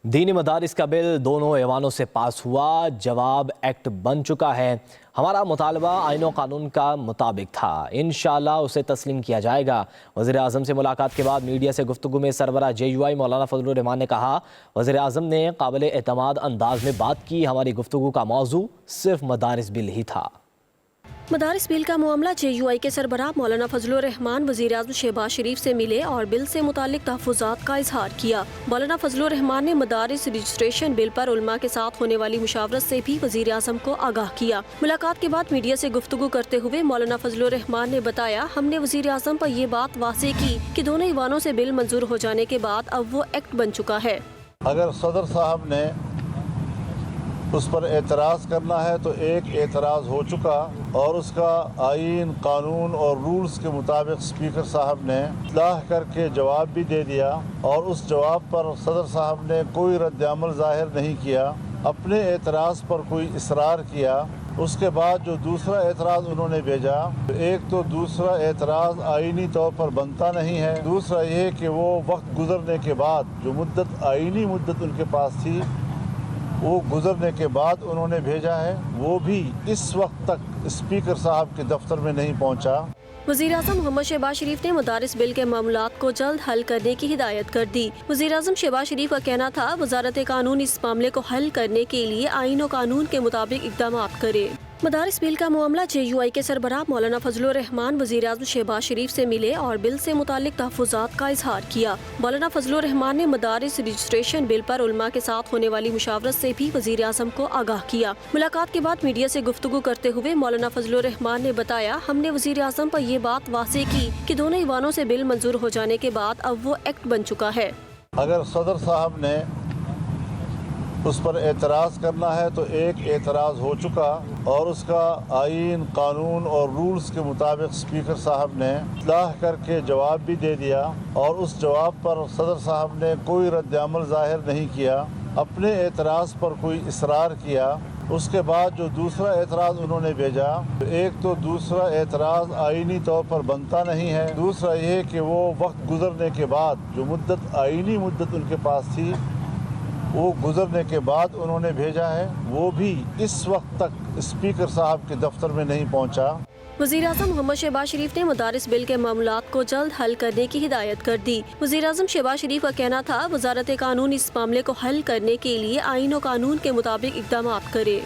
دینی مدارس کا بل دونوں ایوانوں سے پاس ہوا، جواب ایکٹ بن چکا ہے۔ ہمارا مطالبہ آئین و قانون کا مطابق تھا، انشاءاللہ اسے تسلیم کیا جائے گا۔ وزیر اعظم سے ملاقات کے بعد میڈیا سے گفتگو میں سربراہ JUI مولانا فضل الرحمان نے کہا، وزیر اعظم نے قابل اعتماد انداز میں بات کی، ہماری گفتگو کا موضوع صرف مدارس بل ہی تھا۔ مدارس بل کا معاملہ JUI کے سربراہ مولانا فضل الرحمان وزیر اعظم شہباز شریف سے ملے اور بل سے متعلق تحفظات کا اظہار کیا۔ مولانا فضل الرحمان نے مدارس رجسٹریشن بل پر علماء کے ساتھ ہونے والی مشاورت سے بھی وزیر اعظم کو آگاہ کیا۔ ملاقات کے بعد میڈیا سے گفتگو کرتے ہوئے مولانا فضل الرحمان نے بتایا، ہم نے وزیر اعظم پر یہ بات واضح کی کہ دونوں ایوانوں سے بل منظور ہو جانے کے بعد اب وہ ایکٹ بن چکا ہے۔ اگر صدر صاحب نے اس پر اعتراض کرنا ہے تو ایک اعتراض ہو چکا اور اس کا آئین، قانون اور رولز کے مطابق اسپیکر صاحب نے اصلاح کر کے جواب بھی دے دیا، اور اس جواب پر صدر صاحب نے کوئی رد عمل ظاہر نہیں کیا، اپنے اعتراض پر کوئی اصرار کیا۔ اس کے بعد جو دوسرا اعتراض انہوں نے بھیجا، ایک تو دوسرا اعتراض آئینی طور پر بنتا نہیں ہے، دوسرا یہ کہ وہ وقت گزرنے کے بعد جو مدت، آئینی مدت ان کے پاس تھی، وہ گزرنے کے بعد انہوں نے بھیجا ہے، وہ بھی اس وقت تک اسپیکر صاحب کے دفتر میں نہیں پہنچا۔ وزیر اعظم محمد شہباز شریف نے مدارس بل کے معاملات کو جلد حل کرنے کی ہدایت کر دی۔ وزیر اعظم شہباز شریف کا کہنا تھا، وزارت قانون اس معاملے کو حل کرنے کے لیے آئین و قانون کے مطابق اقدامات کرے۔ مدارس بل کا معاملہ JUI کے سربراہ مولانا فضل الرحمان وزیر اعظم شہباز شریف سے ملے اور بل سے متعلق تحفظات کا اظہار کیا۔ مولانا فضل الرحمان نے مدارس رجسٹریشن بل پر علماء کے ساتھ ہونے والی مشاورت سے بھی وزیر اعظم کو آگاہ کیا۔ ملاقات کے بعد میڈیا سے گفتگو کرتے ہوئے مولانا فضل الرحمان نے بتایا، ہم نے وزیر اعظم پر یہ بات واضح کی کہ دونوں ایوانوں سے بل منظور ہو جانے کے بعد اب وہ ایکٹ بن چکا ہے۔ اگر صدر صاحب نے اس پر اعتراض کرنا ہے تو ایک اعتراض ہو چکا اور اس کا آئین، قانون اور رولز کے مطابق اسپیکر صاحب نے اصلاح کر کے جواب بھی دے دیا، اور اس جواب پر صدر صاحب نے کوئی رد عمل ظاہر نہیں کیا، اپنے اعتراض پر کوئی اصرار کیا۔ اس کے بعد جو دوسرا اعتراض انہوں نے بھیجا، ایک تو دوسرا اعتراض آئینی طور پر بنتا نہیں ہے، دوسرا یہ کہ وہ وقت گزرنے کے بعد جو مدت، آئینی مدت ان کے پاس تھی، وہ گزرنے کے بعد انہوں نے بھیجا ہے، وہ بھی اس وقت تک اسپیکر صاحب کے دفتر میں نہیں پہنچا۔ وزیر اعظم محمد شہباز شریف نے مدارس بل کے معاملات کو جلد حل کرنے کی ہدایت کر دی۔ وزیر اعظم شہباز شریف کا کہنا تھا، وزارت قانون اس معاملے کو حل کرنے کے لیے آئین و قانون کے مطابق اقدامات کرے۔